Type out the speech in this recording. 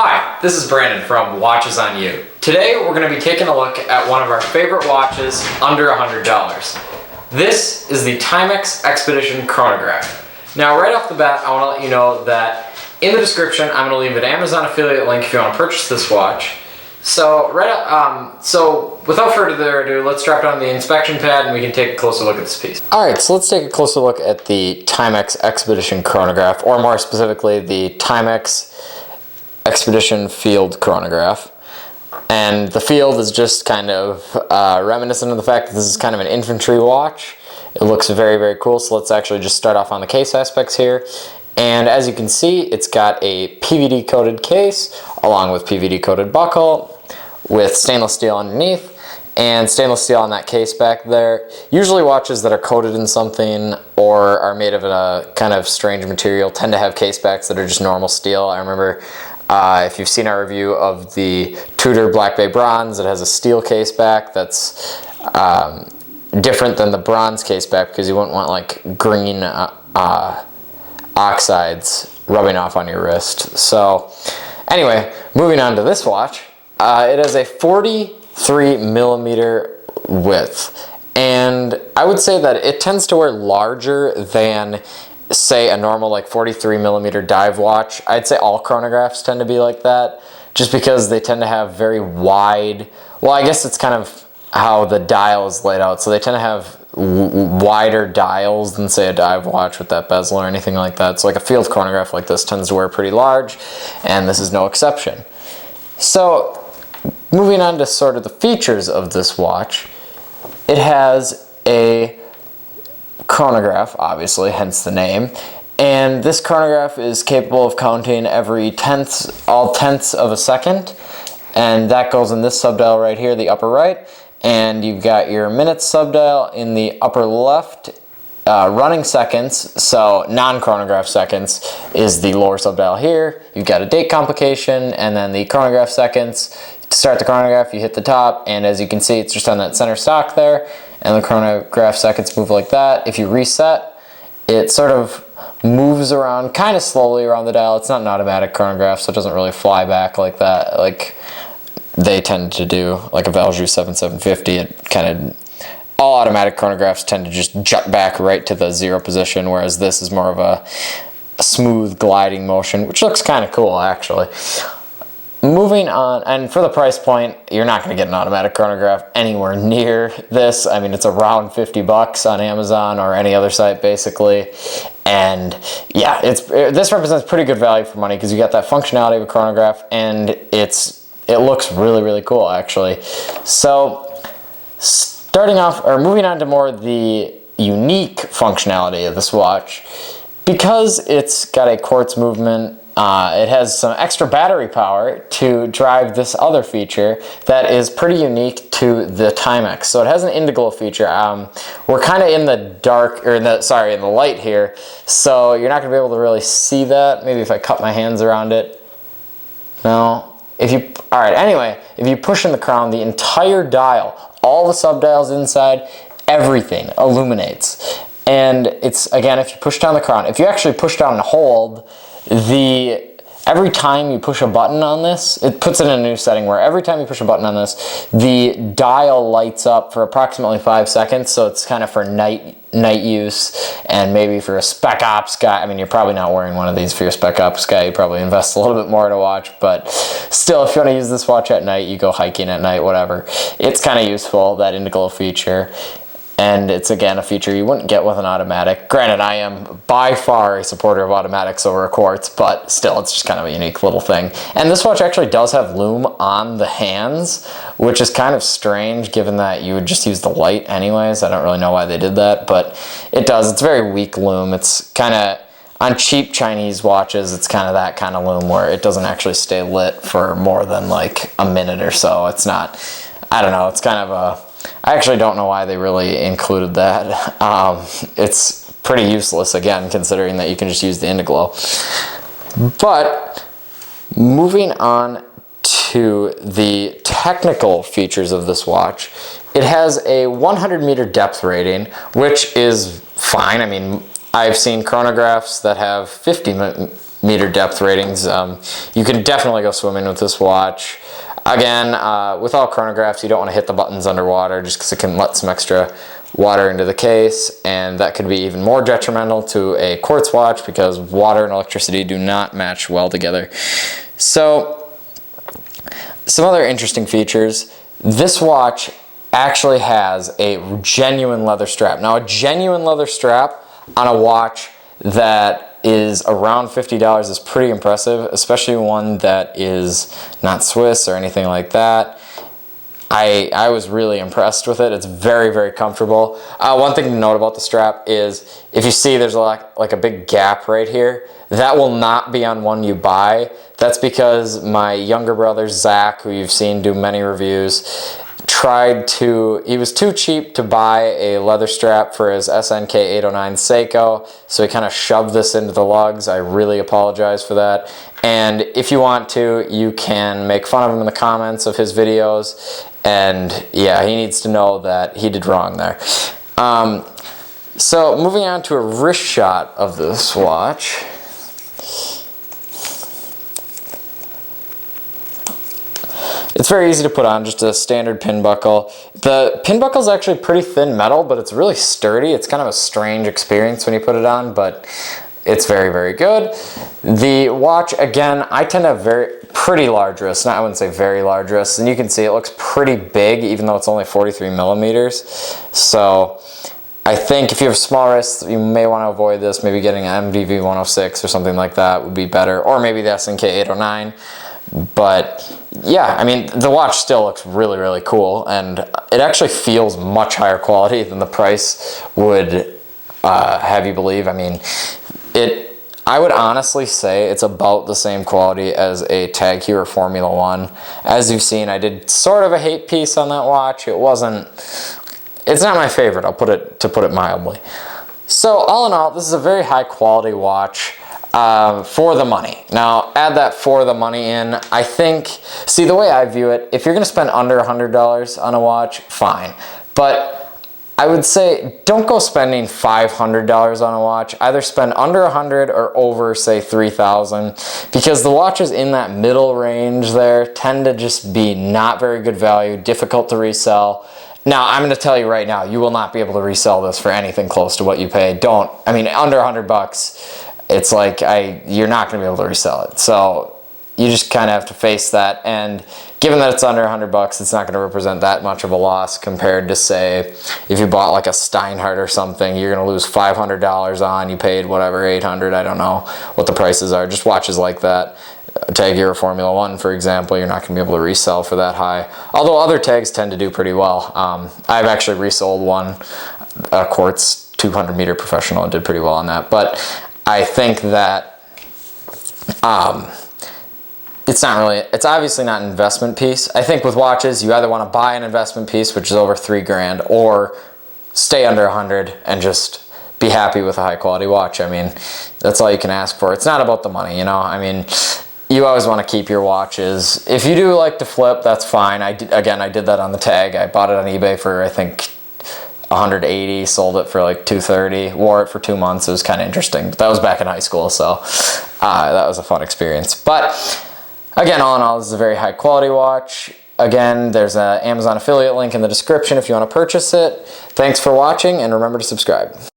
Hi, this is Brandon from Watches on You. Today we're going to be taking a look at one of our favorite watches under $100. This is the Timex Expedition Chronograph. Now right off the bat I want to let you know that in the description I'm going to leave an Amazon affiliate link if you want to purchase this watch. So without further ado, let's drop down the inspection pad and we can take a closer look at this piece. Alright, so let's take a closer look at the Timex Expedition Chronograph, or more specifically the Timex Expedition Field Chronograph. And the field is just kind of reminiscent of the fact that this is kind of an infantry watch. It looks very, very cool, so let's actually just start off on the case aspects here. And as you can see, it's got a PVD coated case along with PVD coated buckle with stainless steel underneath and stainless steel on that case back there. Usually watches that are coated in something or are made of a kind of strange material tend to have case backs that are just normal steel. I remember if you've seen our review of the Tudor Black Bay Bronze, it has a steel case back that's different than the bronze case back because you wouldn't want like green oxides rubbing off on your wrist. So anyway, moving on to this watch, it has a 43 millimeter width, and I would say that it tends to wear larger than say a normal like 43 millimeter dive watch. I'd say all chronographs tend to be like that just because they tend to have very wide, well, I guess it's kind of how the dial is laid out, so they tend to have wider dials than say a dive watch with that bezel or anything like that. So like a field chronograph like this tends to wear pretty large, and this is no exception. So moving on to sort of the features of this watch, it has a chronograph, obviously, hence the name, and this chronograph is capable of counting every all tenths of a second, and that goes in this subdial right here, the upper right. And you've got your minutes subdial in the upper left. Running seconds, so non-chronograph seconds, is the lower subdial here. You've got a date complication, and then the chronograph seconds. To start the chronograph, you hit the top, and as you can see, it's just on that center stock there, and the chronograph seconds move like that. If you reset, it sort of moves around kind of slowly around the dial. It's not an automatic chronograph, so it doesn't really fly back like that, like they tend to do, like a Valjoux 7750. It kind of, all automatic chronographs tend to just jut back right to the zero position, whereas this is more of a smooth gliding motion, which looks kind of cool actually. Moving on, and for the price point, you're not going to get an automatic chronograph anywhere near this. I mean, it's around 50 bucks on Amazon or any other site basically. And yeah, this represents pretty good value for money because you got that functionality of a chronograph, and it looks really, really cool actually. So starting off, or moving on to more the unique functionality of this watch, because it's got a quartz movement, it has some extra battery power to drive this other feature that is pretty unique to the Timex. So it has an indiglo feature. We're kind of in the dark, or in the light here, so you're not going to be able to really see that. Maybe if I cup my hands around it. No. Alright, anyway, if you push in the crown, the entire dial, all the subdials inside, everything illuminates. And it's, again, if you push down the crown, if you actually push down and hold, every time you push a button on this, it puts it in a new setting where every time you push a button on this, the dial lights up for approximately 5 seconds, so it's kind of for night use, and maybe for a spec ops guy. I mean, you're probably not wearing one of these for your spec ops guy. You probably invest a little bit more to watch, but still, if you want to use this watch at night, you go hiking at night, whatever. It's kind of useful, that indiglo feature. And it's, again, a feature you wouldn't get with an automatic. Granted, I am by far a supporter of automatics over a quartz, but still, it's just kind of a unique little thing. And this watch actually does have lume on the hands, which is kind of strange given that you would just use the light anyways. I don't really know why they did that, but it does. It's very weak lume. It's kind of, on cheap Chinese watches, it's kind of that kind of lume where it doesn't actually stay lit for more than like a minute or so. It's not, I don't know, it's kind of a, I actually don't know why they really included that. It's pretty useless, again, considering that you can just use the indiglo. But moving on to the technical features of this watch, it has a 100 meter depth rating, which is fine. I mean, I've seen chronographs that have 50 meter depth ratings. You can definitely go swimming with this watch. Again, with all chronographs, you don't want to hit the buttons underwater just because it can let some extra water into the case, and that could be even more detrimental to a quartz watch because water and electricity do not match well together. So, some other interesting features. This watch actually has a genuine leather strap. Now, a genuine leather strap on a watch that is around $50 is pretty impressive, especially one that is not Swiss or anything like that. I was really impressed with it. It's very, very comfortable. One thing to note about the strap is if you see there's like a big gap right here, that will not be on one you buy. That's because my younger brother, Zach, who you've seen do many reviews, he was too cheap to buy a leather strap for his SNK 809 Seiko, so he kind of shoved this into the lugs. I really apologize for that. And if you want to, you can make fun of him in the comments of his videos. And yeah, he needs to know that he did wrong there. So moving on to a wrist shot of this watch. It's very easy to put on, just a standard pin buckle. The pin buckle is actually pretty thin metal, but it's really sturdy. It's kind of a strange experience when you put it on, but it's very, very good. The watch, again, I tend to have pretty large wrists. I wouldn't say very large wrists, and you can see it looks pretty big, even though it's only 43 millimeters. So I think if you have small wrists, you may want to avoid this. Maybe getting an MDV 106 or something like that would be better, or maybe the SNK 809. But yeah, I mean, the watch still looks really, really cool, and it actually feels much higher quality than the price would have you believe. I mean, I would honestly say it's about the same quality as a Tag Heuer Formula 1. As you've seen, I did sort of a hate piece on that watch. It's not my favorite, to put it mildly. So all in all, this is a very high quality watch. For the money. Now, add that for the money in. I think, see, the way I view it, if you're going to spend under $100 on a watch, fine. But I would say don't go spending $500 on a watch. Either spend under $100 or over, say, $3,000, because the watches in that middle range there tend to just be not very good value, difficult to resell. Now, I'm going to tell you right now, you will not be able to resell this for anything close to what you paid. I mean, under $100, it's like you're not going to be able to resell it. So you just kind of have to face that. And given that it's under $100, it's not going to represent that much of a loss compared to, say, if you bought like a Steinhardt or something, you're going to lose $500 on. You paid whatever, $800. I don't know what the prices are. Just watches like that. Tag Heuer Formula 1, for example, you're not going to be able to resell for that high. Although other tags tend to do pretty well. I've actually resold one, a quartz 200 meter professional, and did pretty well on that. But I think that it's obviously not an investment piece. I think with watches, you either want to buy an investment piece, which is over $3,000, or stay under 100 and just be happy with a high quality watch. I mean, that's all you can ask for. It's not about the money, you know? I mean, you always want to keep your watches. If you do like to flip, that's fine. I did that on the Tag. I bought it on eBay for, I think, $180, sold it for like $230, wore it for 2 months. It was kind of interesting, but that was back in high school, so that was a fun experience. But again, all in all, this is a very high quality watch. Again, there's an Amazon affiliate link in the description if you want to purchase it. Thanks for watching, and remember to subscribe.